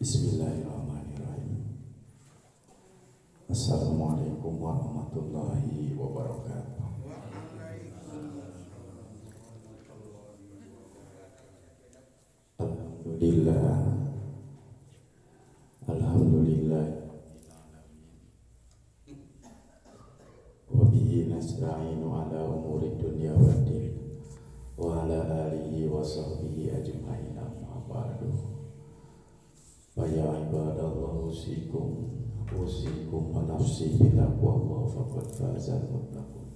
Bismillahirrahmanirrahim. Assalamualaikum warahmatullahi wabarakatuh. Alhamdulillah. Alhamdulillah. Wa bihi nasta'inu ala umuri dunya waddin wa ala alihi wa sahbihi ajma'in, amma ba'du. Ya ibadallah, usikum wa nafsi bitaqwallah faqad fazal muttaqun.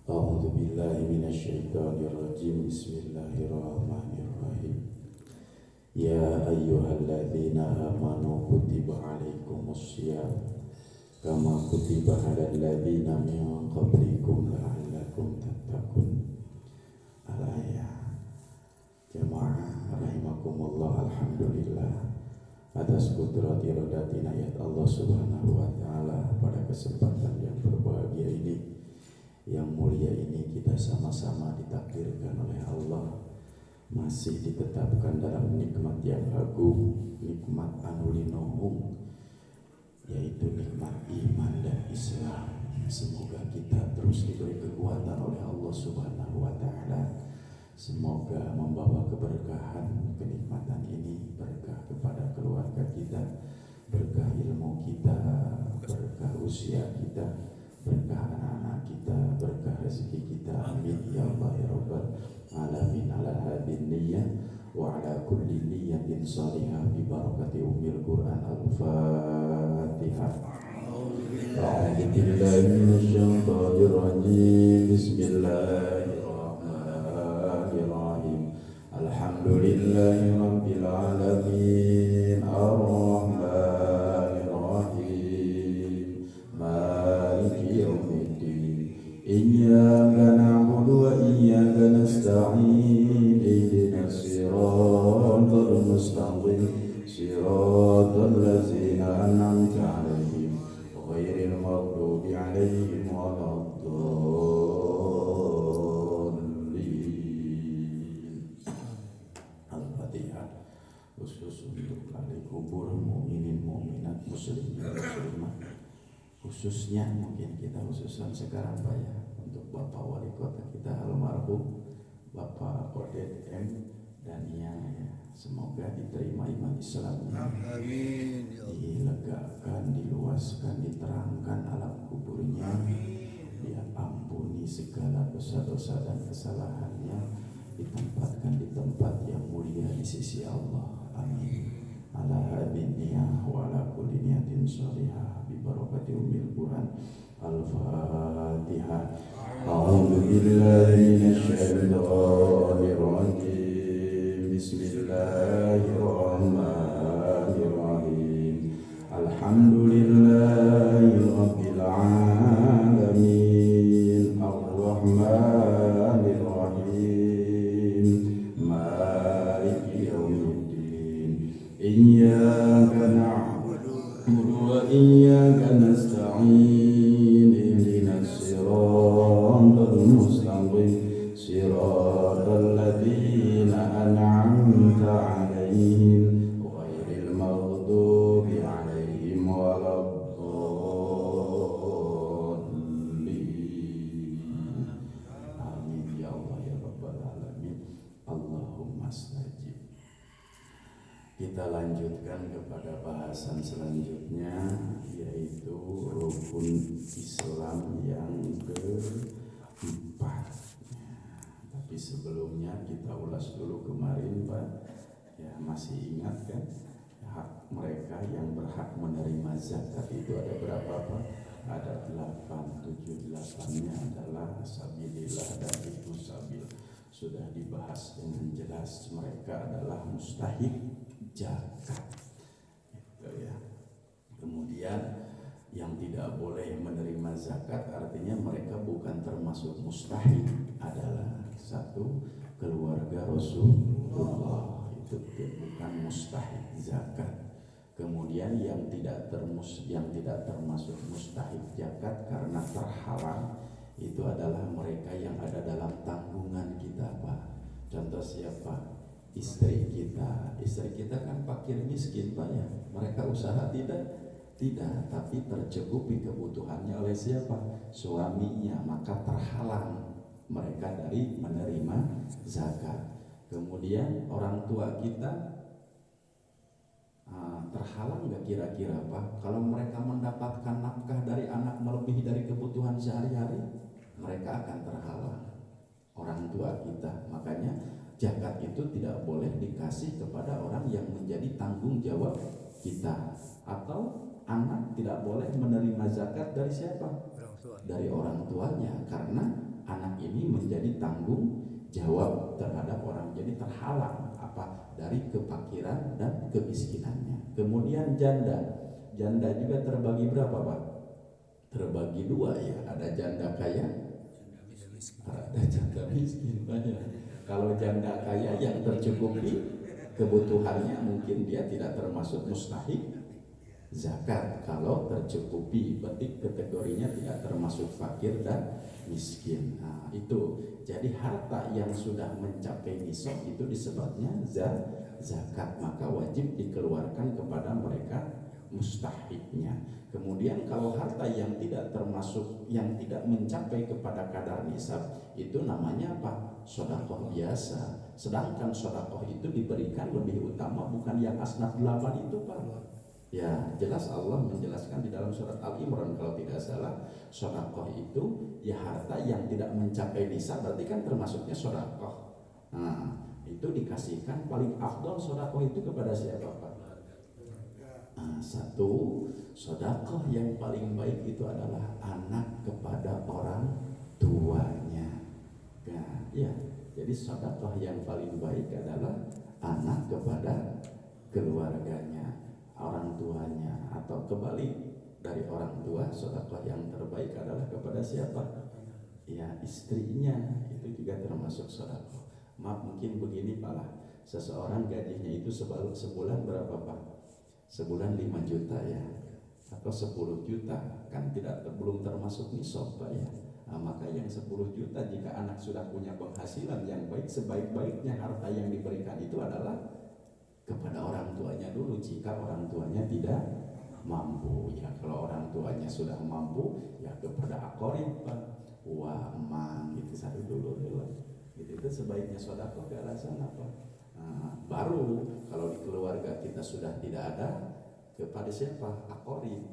A'udzu billahi minasyaitonir rajim. Bismillahirrahmanirrahim. Ya ayyuhalladzina amanu kutiba alaikumus syiyam kama kutiba alal ladzina min qablikum la'allakum tattaqun. Al-ayah. Jamaah rahimakumullah, alhamdulillah atas kudrat iradati ayat Allah Subhanahu wa taala. Pada kesempatan yang berbahagia ini, yang mulia ini, kita sama-sama ditakdirkan oleh Allah masih ditetapkan dalam nikmat yang agung, nikmat anu linohung, yaitu nikmat iman dan Islam. Semoga kita terus diberi kekuatan oleh Allah Subhanahu wa taala. Semoga membawa keberkahan kenikmatan ini, berkah kepada keluarga kita, berkah ilmu kita, berkah usia kita, berkah anak-anak kita, berkah rezeki kita. Amin ya Allah ya Rabbal alamin. Ala hadin niyyah wa ala kulli niyyatin salihah bi barakati ummil Quran. Al-Fatihah. A'udzu billahi minasyaitonir rajim. Bismillahirrahmanirrahim. Alhamdulillahi rabbil alamin. Ar-Rahmanir Rahim. Maliki yaumiddin. Iyyaka na'budu wa iyyaka nasta'in. Ihdinas siratal mustaqim. Siratal ladzina an'amta 'alaihim ghairil maghdubi 'alaihim waladdallin. Khusus untuk ahli kubur, mukminin mukminat, muslimin muslimat, khususnya mungkin kita khususan sekarang Pak ya, untuk Bapak Wali Kota kita almarhum Bapak Odet M. Dania ya. Semoga diterima iman Islamnya, dilegakan, diluaskan, diterangkan alam kuburnya, dia ampuni segala dosa-dosa dan kesalahannya, ditempatkan di tempat yang mulia di sisi Allah. Amin. Ala hadin niyah wa ala kulli niyatin shalihah bi barakati ummil Quran. Al-Fatihah. A'udzu billahi minasyaitonir rajim. Bismillahirrahmanirrahim. Alhamdulillahi rabbil alamin. Ar-Rahmanir Rahim. Maliki yaumiddin. Iyyaka na'budu wa iyyaka nasta'in. Ihdinas siratal mustaqim. Siratal ladzina an'amta 'alaihim ghairil maghdubi 'alaihim waladdallin. Amin ya Allah ya Rabbal alamin. Allahumma stajib. Kita lanjutkan kepada bahasan selanjutnya, yaitu rukun Islam yang keempat. Tapi sebelumnya kita ulas dulu kemarin Pak, ya masih ingat kan hak mereka yang berhak menerima zakat itu ada berapa Pak? Ada 8, 7, 8-nya adalah sabilillah dan itu sabil. Sudah dibahas dengan jelas, mereka adalah mustahik zakat. Gitu ya. Kemudian yang tidak boleh menerima zakat artinya mereka bukan termasuk mustahik, adalah satu, keluarga Rasulullah, itu bukan mustahik zakat. Kemudian yang tidak termasuk mustahik zakat karena terhalang itu adalah mereka yang ada dalam tanggungan kita Pak. Contoh siapa? Istri kita kan fakir miskin Pak ya. Mereka usaha tidak, tapi tercukupi kebutuhannya oleh siapa? Suaminya, maka terhalang mereka dari menerima zakat. Kemudian orang tua kita terhalang nggak kira-kira Pak? Kalau mereka mendapatkan nafkah dari anak melebihi dari kebutuhan sehari-hari, mereka akan terhalang orang tua kita. Makanya zakat itu tidak boleh dikasih kepada orang yang menjadi tanggung jawab kita. Atau anak tidak boleh menerima zakat dari siapa? Dari orang tuanya, karena anak ini menjadi tanggung jawab terhadap orang, jadi terhalang dari kefakiran dan kemiskinannya. Kemudian janda juga terbagi berapa Pak? Terbagi dua ya, ada janda kaya, ada janda miskin banyak. Kalau janda kaya yang tercukupi kebutuhannya, mungkin dia tidak termasuk mustahik zakat. Kalau tercukupi, berarti kategorinya tidak termasuk fakir dan miskin. Itu jadi harta yang sudah mencapai nisab itu disebutnya zakat, maka wajib dikeluarkan kepada mereka mustahiknya. Kemudian kalau harta yang tidak termasuk, yang tidak mencapai kepada kadar nisab, itu namanya apa? Sedekah biasa. Sedangkan sedekah itu diberikan lebih utama, bukan yang asnaf 8 itu Pak. Ya, jelas Allah menjelaskan di dalam surat Al-Imran kalau tidak salah, sedekah itu ya harta yang tidak mencapai nisab, berarti kan termasuknya sedekah. Itu dikasihkan paling afdal sedekah itu kepada siapa Pak? Satu, sedekah yang paling baik itu adalah anak kepada orang tuanya. Ya, jadi sedekah yang paling baik adalah anak kepada keluarganya, orang tuanya, atau kebalik dari orang tua, sedekah yang terbaik adalah kepada siapa? Ya, istrinya, itu juga termasuk sedekah. Maaf, mungkin begini Pak lah, seseorang gajinya itu sebulan berapa Pak? Sebulan 5 juta ya, atau 10 juta, kan belum termasuk nisab Pak ya. Maka yang 10 juta, jika anak sudah punya penghasilan yang baik, sebaik-baiknya harta yang diberikan itu adalah kepada orang tuanya dulu, jika orang tuanya tidak mampu. Ya, kalau orang tuanya sudah mampu, ya kepada akorib Pak, emang itu satu dulu gitu. Itu sebaiknya sedekah ke arah sana Pak. Baru kalau di keluarga kita sudah tidak ada, kepada siapa? Akorib.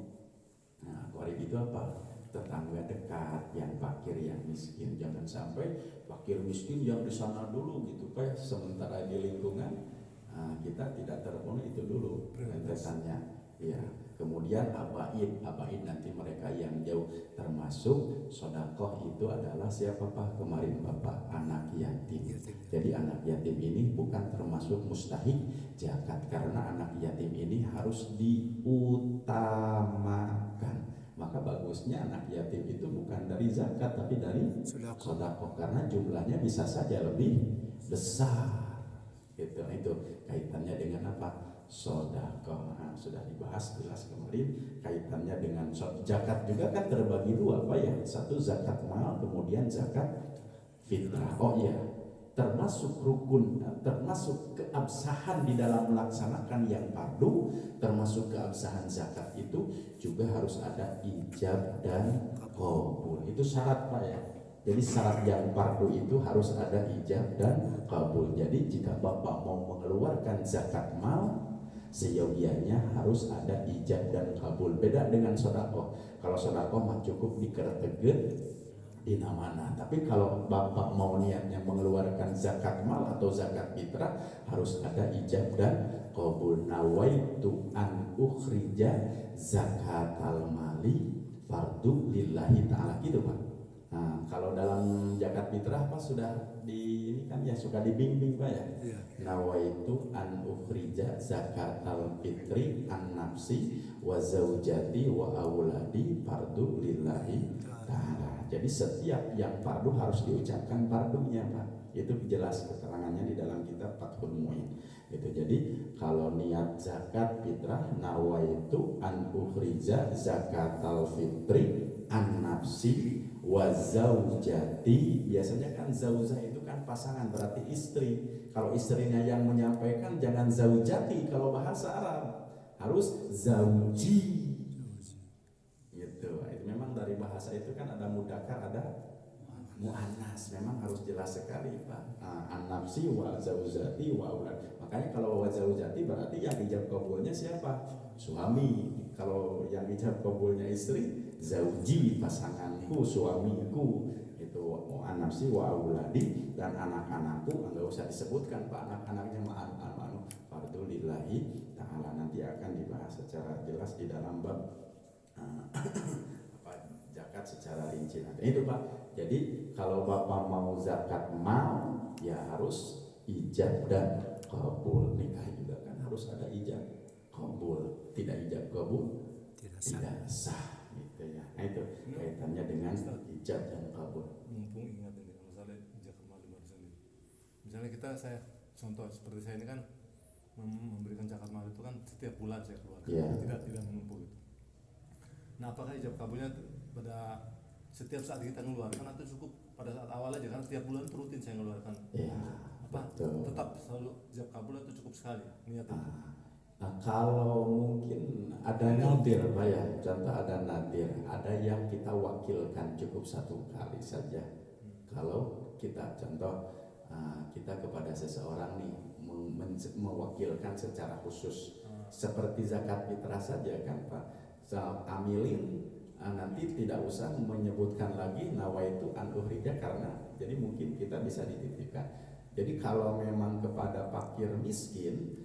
Akorib itu apa? Tetangga dekat, yang fakir, yang miskin. Jangan sampai fakir miskin yang di sana dulu gitu Pak, sementara di lingkungan kita tidak terpenuhi itu dulu rentetannya. Ya, kemudian abaid nanti mereka yang jauh, termasuk sedekah itu adalah siapa Pak? Kemarin Bapak, anak yatim. Jadi anak yatim ini bukan termasuk mustahik zakat, karena anak yatim ini harus diutamakan. Maka bagusnya anak yatim itu bukan dari zakat tapi dari sedekah, karena jumlahnya bisa saja lebih besar. Itu kaitannya dengan apa? Sedekah. Sudah dibahas jelas kemarin, kaitannya dengan zakat juga kan terbagi dua Pak ya. Satu zakat mal, kemudian zakat fitrah. Oh iya, termasuk rukun, termasuk keabsahan di dalam melaksanakan yang fardu, termasuk keabsahan zakat itu juga harus ada ijab dan qabul. Itu syarat Pak ya. Jadi syarat yang fardu itu harus ada ijab dan qabul. Jadi jika Bapak mau mengeluarkan zakat mal, seyogianya harus ada ijab dan qabul. Beda dengan sedekah. Kalau sedekah mah cukup dikeretegeun di mana. Tapi kalau Bapak mau niatnya mengeluarkan zakat mal atau zakat fitrah, harus ada ijab dan qabul. Nawaitu an ukhrija zakatal mali fardu lillahi ta'ala, gitu Pak. Kalau dalam zakat fitrah Pak sudah ini kan ya, suka dibimbing Pak ya. Nawaitu an ukhrija zakatal fitri an nafsi wa zaujati wa auladi fardu lillahi ta'ala. Jadi setiap yang fardu harus diucapkan fardunya Pak. Itu jelas keterangannya di dalam kitab Fathul Muin. Itu jadi kalau niat zakat fitrah, nawaitu an ukhrija zakatal fitri an nafsi wa zaujati. Biasanya kan zaujah itu kan pasangan, berarti istri. Kalau istrinya yang menyampaikan jangan zaujati kalau bahasa Arab, harus zauji. Gitu. Itu memang dari bahasa itu kan ada mudzakkar, ada muannas, memang harus jelas sekali Pak. An-nafsi wa zaujati wa aulad. Makanya kalau wa zaujati berarti yang ijab kabulnya siapa? Suami. Kalau yang ijab kabulnya istri, zauji, pasanganku, suamiku. Itu an-nafsi wa auladi, dan anak-anakku. Enggak usah disebutkan Pak, anak-anaknya ma'an fardulillahi ta'ala, nanti akan dibahas secara jelas di dalam bab zakat secara rinci. Nah, itu Pak. Jadi kalau Bapak mau zakat mal, ya harus ijab dan kabul. Nikah juga kan harus ada ijab kabul. Tidak ijab kabul tidak sah gitu ya. Nah, itu kaitannya dengan ijab dan kabul. Mumpung ingat ini masalah zakat mal barusan ini. Misalnya saya contoh seperti saya ini kan memberikan zakat mal itu kan setiap bulan saya keluarkan, tidak menumpuk itu. Nah, apakah ijab kabulnya pada setiap saat kita mengeluarkan atau cukup pada saat awal aja, kan setiap bulan rutin saya mengeluarkan? Ya, apa betul. Tetap selalu ijab kabul itu cukup sekali niatnya? Nah, kalau mungkin ada nadir Pak ya, contoh ada nadir, ada yang kita wakilkan cukup satu kali saja. Kalau kita contoh kita kepada seseorang nih mewakilkan secara khusus, seperti zakat fitrah saja kan Pak. Amilin nanti tidak usah menyebutkan lagi nawaitu an uhrija, karena jadi mungkin kita bisa dititipkan. Jadi kalau memang kepada fakir miskin,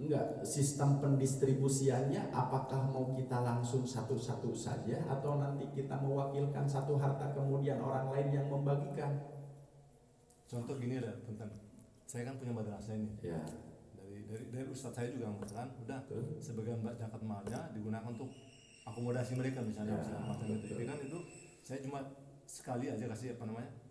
enggak, sistem pendistribusiannya apakah mau kita langsung satu-satu saja atau nanti kita mewakilkan satu harta kemudian orang lain yang membagikan. Contoh gini ada tentang, saya kan punya madrasah ini ya. Dari ustadz saya juga mengatakan udah sebagian zakat malnya digunakan untuk akomodasi mereka misalnya macam itu. Jadi kan itu saya cuma sekali aja kasih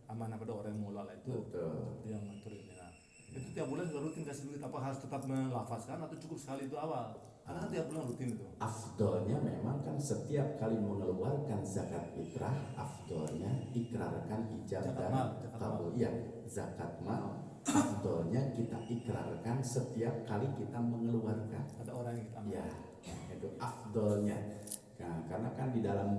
amanah pada orang yang mau lala itu seperti yang ngatur ini. Nah, itu tiap bulan juga rutin kasih duit, apa harus tetap melafazkan atau cukup sekali itu awal? Karena tiap bulan rutin itu. Afdolnya memang kan setiap kali mengeluarkan zakat fitrah, afdolnya ikrarkan ijab dan kabul. Iya, zakat mal afdolnya kita ikrarkan setiap kali kita mengeluarkan. Ada orang yang kita ambil. Ya, itu afdolnya. Nah, karena kan di dalam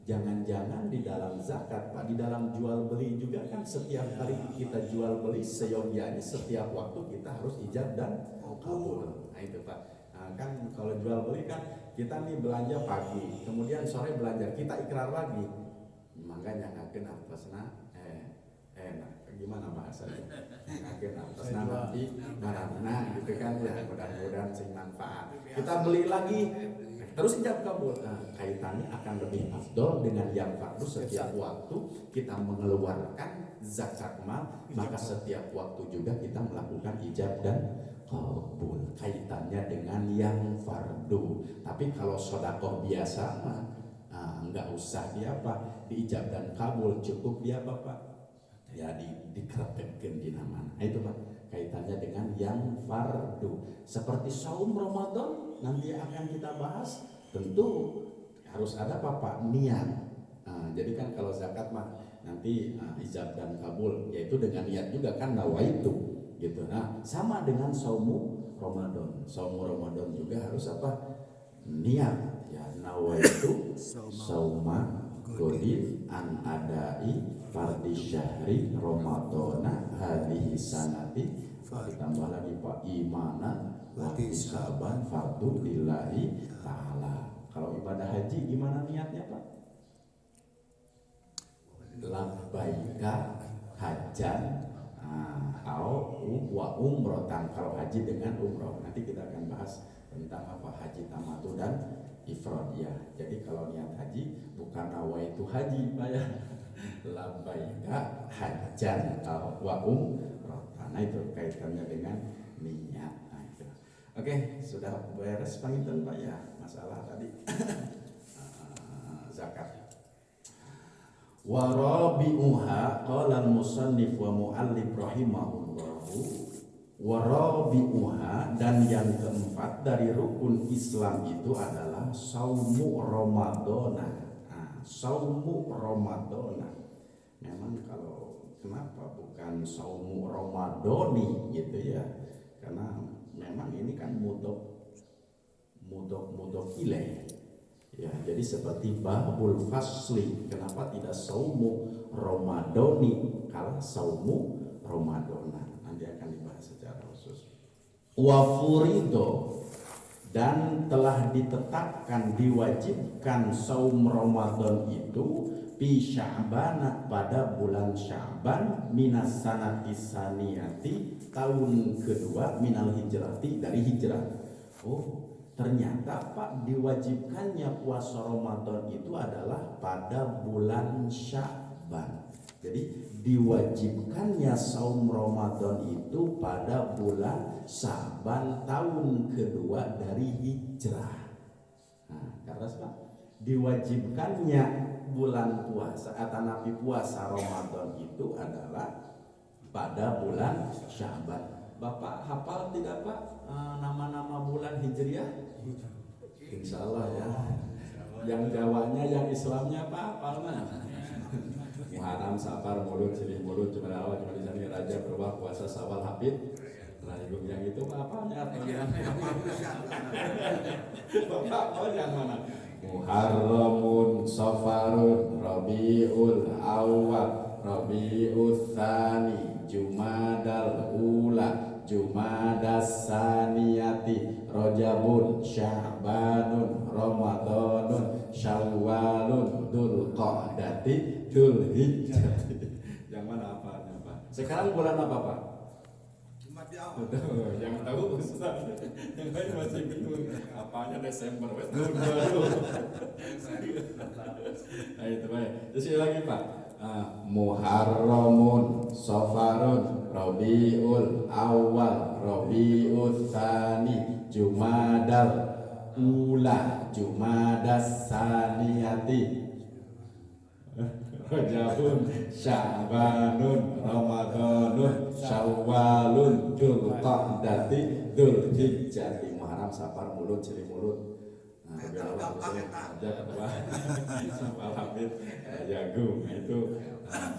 jangan-jangan di dalam zakat Pak, di dalam jual beli juga kan setiap kali kita jual beli seyogianya setiap waktu kita harus ijab dan kabul. Nah itu Pak. Nah, kan kalau jual beli kan kita nih belanja pagi, kemudian sore belanja, kita ikrar lagi. Makanya ngakeun artosna nah, gimana bahasanya? Ngakeun artosna nanti barangna gitu kan ya, mudah-mudahan sing manfaat. Kita beli lagi terus ijab kabul. Nah, kaitannya akan lebih afdol dengan yang fardu. Setiap waktu kita mengeluarkan zakat mal, maka setiap waktu juga kita melakukan ijab dan kabul. Kaitannya dengan yang fardu. Tapi kalau sedekah biasa mah enggak usah di ijab dan kabul, cukup dia Bapak ya dikretekkeun di namana. Itu Pak, kaitannya dengan yang fardu. Seperti saum Ramadan nanti akan kita bahas, tentu harus ada Pak niat. Jadi kan kalau zakat mah nanti ijab dan kabul, yaitu dengan niat juga kan nawaitu gitu. Nah, sama dengan saumu Ramadan. Saumu Ramadan juga harus apa? Niat ya, nawaitu sauma godin an adai fardhi syahri Ramadana hadhihi sanati, ditambah lagi Pak imana wa hisaban fardu lillahi ta'ala. Kalau ibadah haji gimana niatnya Pak? Labbaika hajan wa umrotan. Kalau haji dengan umroh, nanti kita akan bahas tentang apa haji tamattu dan ifrad ya. Jadi kalau niat haji bukan nawaitu haji Pak ya, labbaika hajan wa umrotan. Nah itu kaitannya dengan niat. Nah, itu. Oke, sudah beres pangitan Pak ya masalah tadi zakat. Wa rabi'uha qala al-musannif wa mu'allif rahimahullahu, wa rabi'uha, dan yang keempat dari rukun Islam itu adalah saumu Ramadana. Saumu Ramadana. Memang kalau kenapa bukan saumu Ramadhani gitu ya? Karena memang ini kan mudhaf ilaih. Ya, jadi seperti babul fasli, kenapa tidak saumu Ramadhani kalau saumu Ramadhana? Nanti akan dibahas secara khusus. Wa furido, dan telah ditetapkan, diwajibkan saum Ramadan itu fi Sya'ban, pada bulan Sya'ban, minas sanati saniyati, tahun kedua, minal hijrati, dari hijrah. Oh, ternyata Pak, diwajibkannya puasa Ramadan itu adalah pada bulan Sya'ban. Jadi diwajibkannya saum Ramadan itu pada bulan Sya'ban, tahun kedua dari hijrah. Nah, karena Pak, diwajibkannya bulan puasa atau nabi puasa Ramadan itu adalah pada bulan Sya'ban. Bapak hafal tidak Pak nama-nama bulan Hijriah? Insya Allah ya. Yang Jawanya, yang Islamnya Pak hafalnya. Muharram, Safar, Maulud, Silih Maulud, Jumadil Awal, Jumadil Tsani, Rajab, Rewah, Puasa, Syawal, Habib. Nah, yang itu apanya? Bapak mau yang mana? Muharramun, Safarun, Rabiul Awal, Rabiul Tsani, Jumadal Ula, Jumadas Saniyati, Rajabun, Sya'banun, Ramadanun, Syawalun, Dzulqa'dati, Dzulhijjah. Yang mana apanya Pak? Sekarang bulan apa Pak? Betul, yang tahu Ustaz. Yang lain masih bingung. Apanya Desember? Betul. Nah itu baik. Terus lagi Pak. Muharramun, Safarun, Rabiul Awal, Rabiul Tsani, Jumadal Ula, Jumadas Saniyati, Rajabun, Sya'banun, Ramadanun, Syawalun, Dzulqa'dati, Dzulhijjah. Muharram, Safar, Maulud, Silih Maulud. Nah, kedua Alhamdulillah jagung itu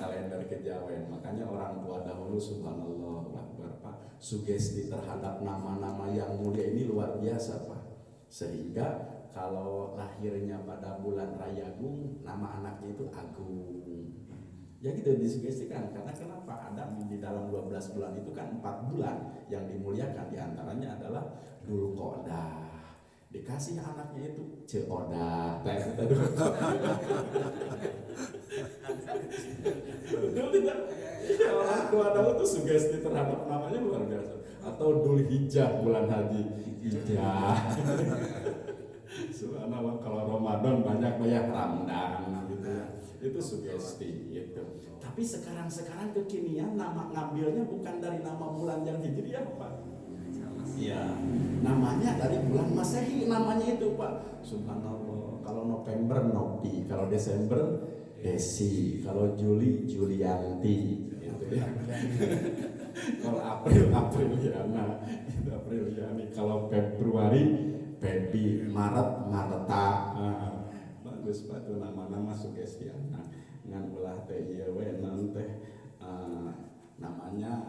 kalender kejawen. Makanya orang tua dahulu subhanallah Pak, sugesti terhadap nama-nama yang mulia ini luar biasa Pak. Sehingga kalau lahirnya pada bulan Rayagung, nama anaknya itu Agung. Ya gitu disugestikan. Karena kenapa? Ada di dalam 12 bulan itu kan 4 bulan yang dimuliakan, diantaranya adalah Dzulqa'dah. Dikasih anaknya itu Ceodah. Betul tidak? Ya, orang tua tahu tuh sugesti terhadap namanya luar biasa. Atau Dzulhijjah, bulan haji. Hijjah. Subhanallah, kalau Ramadan banyak Ramdan gitu ya. Itu sugesti gitu. Tapi sekarang kekinian nama ngambilnya bukan dari nama bulan yang hijriah Pak. Ya, namanya dari bulan Masehi namanya itu Pak. Subhanallah. Kalau November Nopi, kalau Desember Desi, kalau Juli Julianti gitu ya. Kalau Apriliana, itu Apriliani. Kalau Februari Pepi, Maret Mareta. Bagus Pak tuh nama-nama sugesti anak. Ngan ulah teh ieu we teh namanya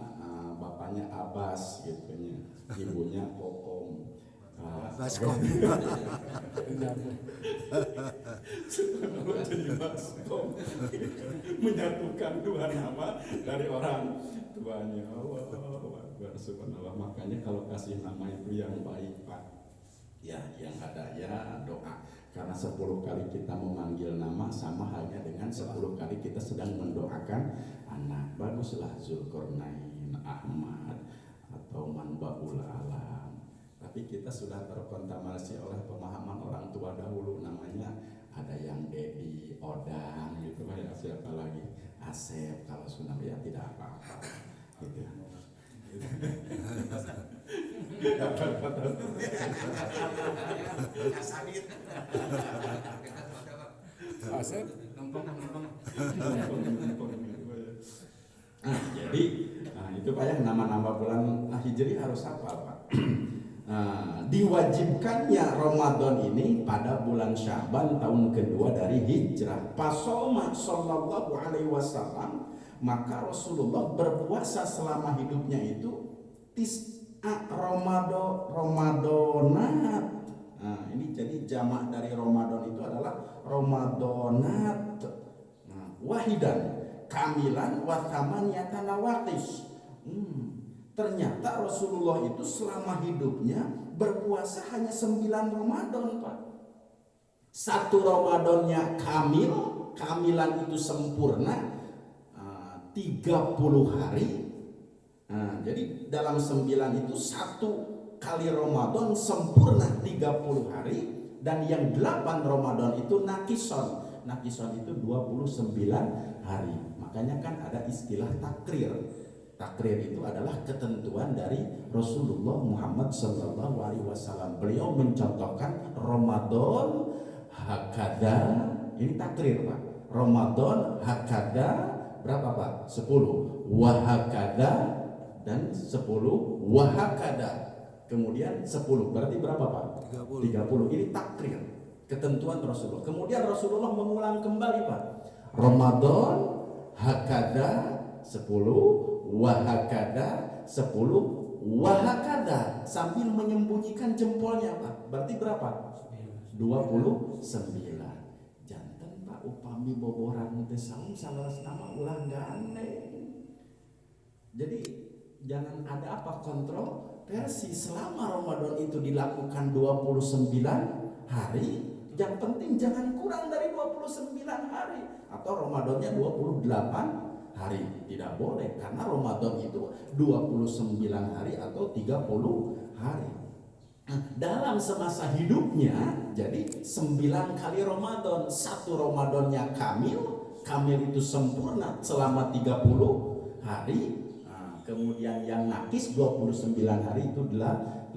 bapaknya Abbas gitu nya. Ibunya Kokom. Baskom. Jadi Baskom menyatukan dua nama dari orang tuanya. Subhanallah. Makanya kalau kasih nama itu yang baik Pak. Ya, yang ada ya doa. Karena 10 kali kita memanggil nama sama halnya dengan 10 kali kita sedang mendoakan anak. Baguslah Zulkarnain, Ahmad, atau Manbaul Alam. Tapi kita sudah terkontaminasi oleh pemahaman orang tua dahulu. Namanya ada yang Dedi, Odang gitu ya. Siapa lagi? Asep. Kalau Sunnah ya tidak apa-apa gitu. Asep jadi itu Pak ya, nama-nama bulan Hijri harus apa Pak? Diwajibkannya Ramadan ini pada bulan Sya'ban tahun kedua dari hijrah. Pasoma sallallahu alaihi wasallam Maka Rasulullah berpuasa selama hidupnya itu tis'a Ramadanat. Nah, ini jadi jamak dari Ramadan itu adalah Ramadanat. Nah, wahidan kamilan wa thamaniyata nawaqis. Ternyata Rasulullah itu selama hidupnya berpuasa hanya 9 Ramadan, Pak. Satu Ramadannya kamilan itu sempurna, 30 hari. Nah, jadi dalam 9 itu satu kali Ramadan sempurna 30 hari, dan yang 8 Ramadan itu nakison. Nakison itu 29 hari. Makanya kan ada istilah takrir. Takrir itu adalah ketentuan dari Rasulullah Muhammad SAW. Beliau mencontohkan Ramadan hakada, ini takrir, Pak. Ramadan hakada berapa, Pak? 10. Wahakada dan 10 wahakada. Kemudian 10 berarti berapa, Pak? 30. Ini takrir, ketentuan Rasulullah. Kemudian Rasulullah mengulang kembali, Pak. Ramadan hakada 10, wahakada 10, wahakada, sambil menyembunyikan jempolnya, Pak. Berarti berapa? 29. Janten, Pak, upami boboran teh saum salaras nama ulah gandeng. Jadi jangan ada apa kontroversi selama Ramadan itu dilakukan 29 hari. Yang penting jangan kurang dari 29 hari, atau Ramadannya 28 hari. Tidak boleh, karena Ramadan itu 29 hari atau 30 hari. Dalam semasa hidupnya jadi 9 kali Ramadan. Satu Ramadannya kamil itu sempurna selama 30 hari. Kemudian yang nakis 29 hari itu 8.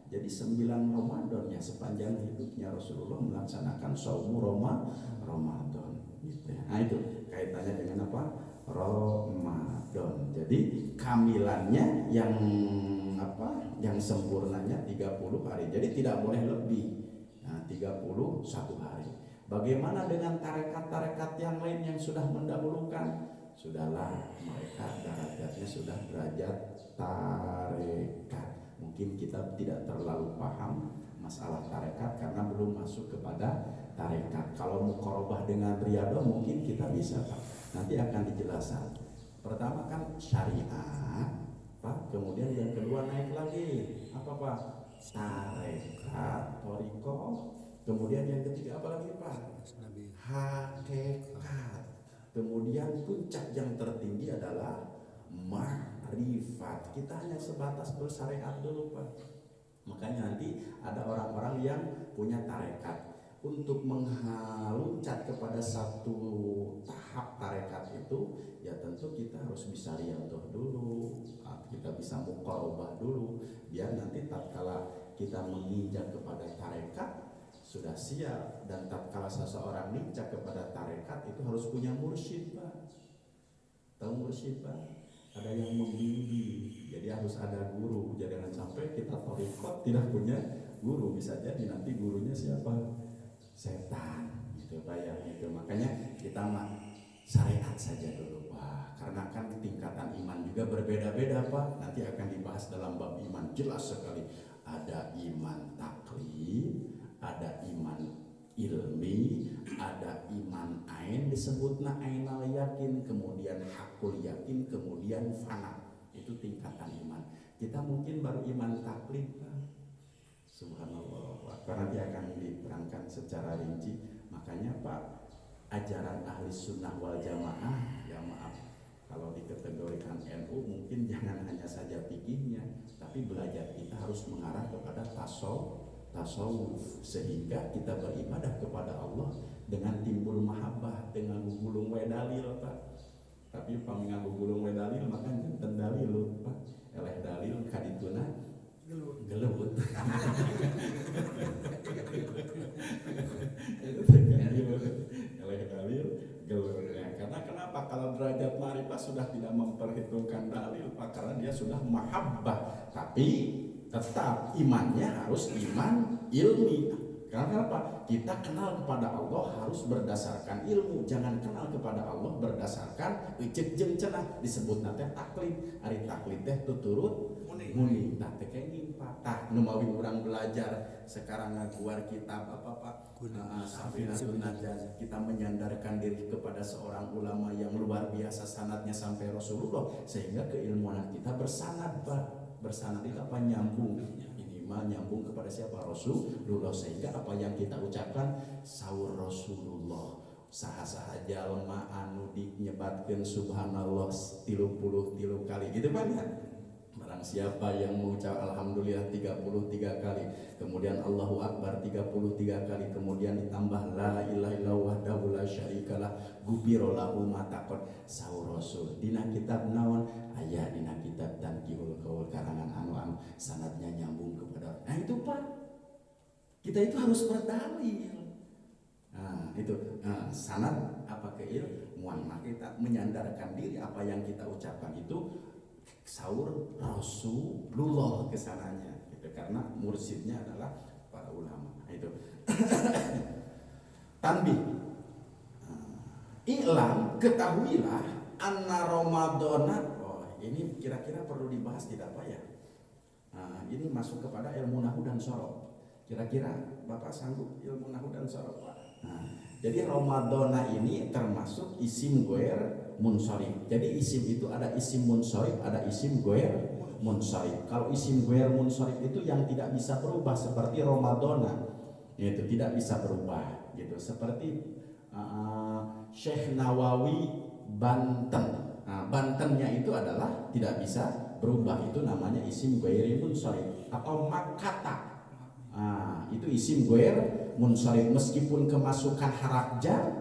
Jadi 9 Ramadannya sepanjang hidupnya Rasulullah melaksanakan saumu Ramadan gitu ya. Nah, itu kaitannya dengan apa? Ramadan. Jadi kamilannya yang apa? Yang sempurnanya 30 hari. Jadi tidak boleh lebih. Nah, 31 hari. Bagaimana dengan tarekat-tarekat yang lain yang sudah mendahulukan? Sudahlah, mereka derajatnya sudah derajat tarekat. Mungkin kita tidak terlalu paham masalah tarekat karena belum masuk kepada tarekat. Kalau muqarabah dengan riyadhah mungkin kita bisa, Pak. Nanti akan dijelaskan. Pertama kan syariat, Pak. Kemudian yang kedua naik lagi apa, Pak? Tarekat, thariqah. Kemudian yang ketiga apa lagi, Pak? Hakikat. Kemudian puncak yang tertinggi adalah ma'rifat. Kita hanya sebatas bersyariat dulu, Pak. Makanya nanti ada orang-orang yang punya tarekat. Untuk mengaluncat kepada satu tahap tarekat itu, ya tentu kita harus bisa riyadhah dulu, kita bisa muqarabah dulu, biar nanti tatkala kita menginjak kepada tarekat sudah siap. Dan tatkala seseorang menginjak kepada tarekat itu harus punya mursyid, Pak. Tahu mursyid, Pak? Ada yang membimbing, jadi harus ada guru. Jadi jangan sampai kita thariqat tidak punya guru, bisa jadi nanti gurunya siapa? Setan, gitu, Pak ya, gitu. Makanya kita mah syariat saja dulu, Pak. Karena kan tingkatan iman juga berbeda-beda, Pak. Nanti akan dibahas dalam bab iman, jelas sekali. Ada iman taklid, ada iman ilmi, ada iman ain, disebutna ainal yakin, kemudian hakul yakin, kemudian fana. Itu tingkatan iman. Kita mungkin baru iman taklid, Pak. Subhanallah, karena dia akan diterangkan secara rinci. Makanya, Pak, ajaran ahli sunnah wal jamaah, ya maaf, kalau dikategorikan NU mungkin jangan hanya saja fikihnya, tapi belajar kita harus mengarah kepada tasawuf, sehingga kita beribadah kepada Allah dengan timbul mahabbah, dengan gugulung we dalil, Pak. Tapi pamingan gugulung we dalil maka janten dalil, Pak. Eleh dalil kadituna gelebut. Eleh dalil gelebut. Karena kenapa? Kalau derajat ma'rifah sudah tidak memperhitungkan dalil, Pak, karena dia sudah mahabbah. Tapi tetap imannya harus iman ilmi. Karena apa? Kita kenal kepada Allah harus berdasarkan ilmu, jangan kenal kepada Allah berdasarkan ecek jeung cenah. Disebut nanti taklid, ari taklid teh tuturut muni. Tah teh kayak nyimpa. Tah nu mawi urang belajar sekarang ngaguar kitab apa Safinatun Najah, kita menyandarkan diri kepada seorang ulama yang luar biasa sanadnya sampai Rasulullah, sehingga keilmuan kita bersanad, Pak. Bersanad itu apa? Nyambung. Minimal nyambung kepada siapa? Rasulullah. Sehingga apa yang kita ucapkan saur Rasulullah. Saha-saha jalma anu dinyebatkeun subhanallah 33 kali gitu Pak ya. Barang siapa yang mengucap alhamdulillah 33 kali, kemudian Allahu Akbar 33 kali, kemudian ditambah la ilaha illallah wahdahu la syarikalah, gufiro lahu ma taqad saur Rasul. Dina kitab naon? Aya dina kitab Tanqihul Qaul karangan anu sanadnya nyambung kepada. Nah itu Pak, kita itu harus berdalil. Nah itu sanad apa keilmuan, maka kita menyandarkan diri apa yang kita ucapkan itu saur Rasulullah kesananya gitu, karena mursidnya adalah para ulama. Nah, itu tanbih. I'lam, ketahuilah anna Ramadana. Ini kira-kira perlu dibahas tidak Pak ya? Ini masuk kepada ilmu nahwu dan sorof. Kira-kira Bapak sanggup ilmu nahwu dan sorof Pak? Jadi Ramadana ini termasuk isim goer munsharif. Jadi isim itu ada isim munsharif, ada isim goer munsharif. Kalau isim goer munsharif itu yang tidak bisa berubah seperti Ramadana, itu tidak bisa berubah gitu. Seperti Syekh Nawawi Banten. Bantennya itu adalah tidak bisa berubah, itu namanya isim goer munsharif. Atau Makata, itu isim goer munsharif, meskipun kemasukan haraf jar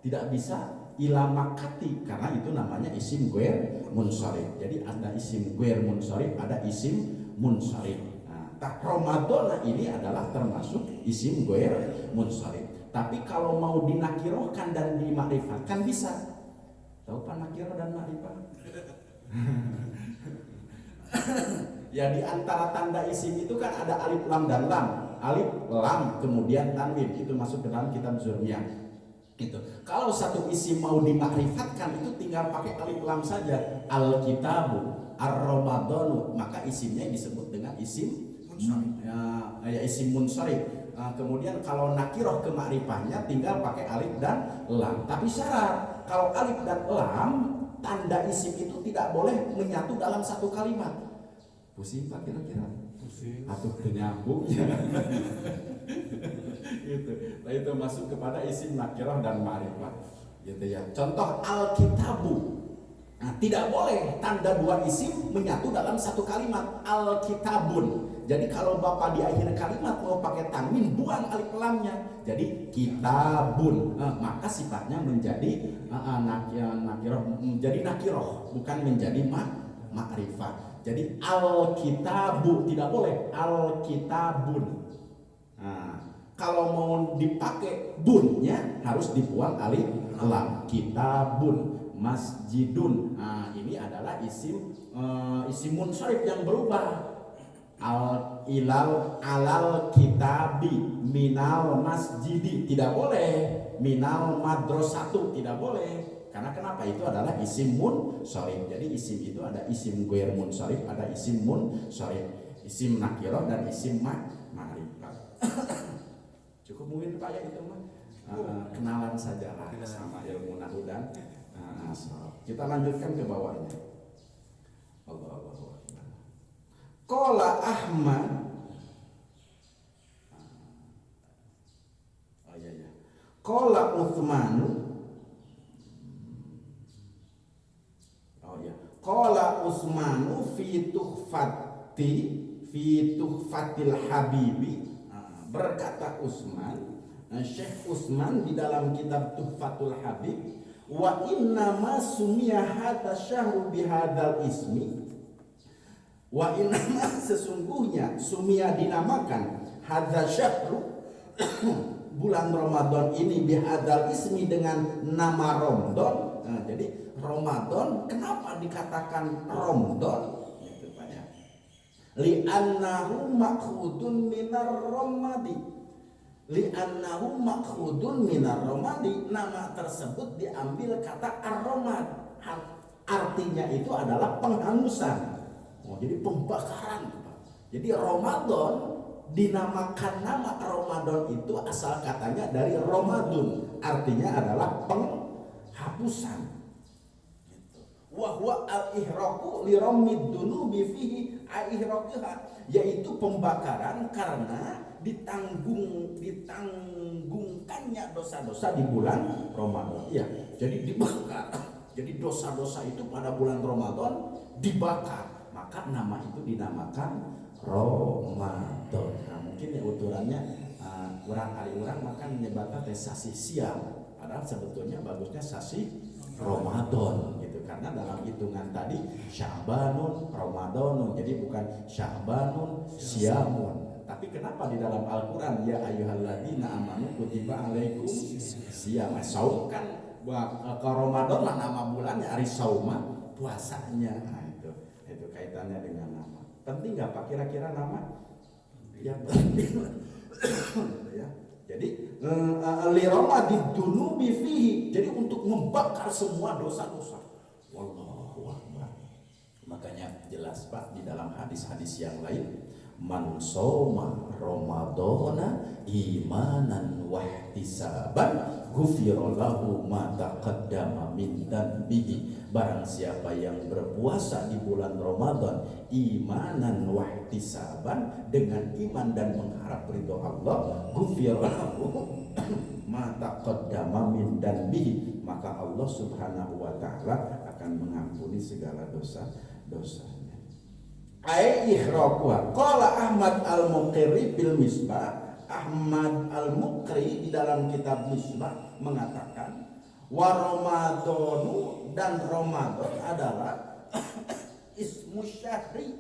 tidak bisa ila makati, karena itu namanya isim goer munsharif. Jadi ada isim goer munsharif, ada isim munsharif. Ramadana ini adalah termasuk isim goer munsharif. Tapi kalau mau dinakirohkan dan dimakrifatkan bisa. Tahu Pak nakiroh dan makrifat? Ya di antara tanda isim itu kan ada alif lam dan lam. Alif lam kemudian tanwin, itu masuk ke dalam kitab Zurmiyah. Itu. Kalau satu isim mau dimakrifatkan itu tinggal pakai alif lam saja. Al-kitabu, ar-ramadanu, maka isimnya disebut dengan isim isim munsharif. Kemudian kalau nakiroh ke makrifahnya tinggal pakai alif dan lam. Tapi syarat, kalau alif dan lam tanda isim itu tidak boleh menyatu dalam satu kalimat. Pusing Pak kira-kira? Pusing. Atau nyambung ya. Gitu. Nah itu masuk kepada isim nakirah dan ma'rifah. Gitu ya. Contoh al-kitabu. Nah, tidak boleh tanda dua isim menyatu dalam satu kalimat. Al-kitabun. Jadi kalau Bapak di akhir kalimat mau pakai tanwin, buang alif lamnya. Jadi kitabun. Maka sifatnya menjadi nakirah, menjadi nakiroh, bukan menjadi ma'rifah. Jadi al-kitabu tidak boleh, al-kitabun. Kalau mau dipakai bunnya harus dibuang alif lam. Kitabun, masjidun. Ini adalah isim munsharif yang berubah. Al-ilal alal kitabi minal masjidi tidak boleh, minal madrasatu tidak boleh. Karena kenapa? Itu adalah isim munsharif. Jadi isim itu ada isim goer munsharif, ada isim munsharif, isim nakirah dan isim ma'rifah. Cukup mungkin Pak ya itu mah. Kenalan saja lah sama ilmu nahwu dan sorof. Kita lanjutkan ke bawahnya. Allah. Qala Ahmad. Qala Utsmanu. Qala Utsmanu fi tuhfatil habibi. Berkata Utsman, Syekh Utsman di dalam kitab Tuhfatul Habib, wa inna ma sumiya hadza syahru bihadzal ismi. Wa inna ma sesungguhnya sumiya dinamakan hadza syahru bulan Ramadan ini bihadzal ismi dengan nama Ramadan. Jadi Ramadan kenapa dikatakan Ramadan? Itu banyak. Li'annahu makhudun minar ramadi. li'annahu makhudun minar romadi, nama tersebut diambil kata ar-romad, artinya itu adalah penghangusan. Jadi pembakaran. Jadi Ramadan dinamakan nama Ramadan itu asal katanya dari Romadun, artinya adalah penghapusan. Wa huwa al-ihraqu li ramid dunubi fihi, yaitu pembakaran karena ditanggungkannya dosa-dosa di bulan Ramadan. Ya, jadi dibakar. Jadi dosa-dosa itu pada bulan Ramadan dibakar, maka nama itu dinamakan Ramadan. Nah, mungkin ya uturannya urang makan menyebabkan sasi siam, padahal sebetulnya bagusnya sasi Ramadan gitu, karena dalam hitungan tadi Sya'banun Ramadanun, jadi bukan Sya'banun Siamun. Tapi kenapa di dalam Al-Quran ya ayyuhalladzina amanu kutiba alaikum siyam, saum kan ke Ramadan lah nama bulannya, hari sauma puasanya. Nah, itu kaitannya dengan nama. Penting nggak Pak kira-kira nama? Ya penting. Ya. Jadi liromadid dunubi fihi, jadi untuk membakar semua dosa-dosa. Wallahu akbar. Makanya jelas Pak di dalam hadis-hadis yang lain, man shoma ramadhana imanan wa ihtisaban ghufira lahu ma taqaddama min dhanbihi. Barang siapa yang berpuasa di bulan Ramadan imanan wa ihtisaban, dengan iman dan mengharap ridho Allah, ghufira lahu ma taqaddama min dhanbihi, maka Allah Subhanahu wa taala akan mengampuni segala dosa-dosanya. Ai ikhraquha. Qala Ahmad al-Muqri bil Misbah. Ahmad al-Muqri di dalam kitab Misbah mengatakan wa Ramadhanu, dan Ramadan adalah ismu syahri,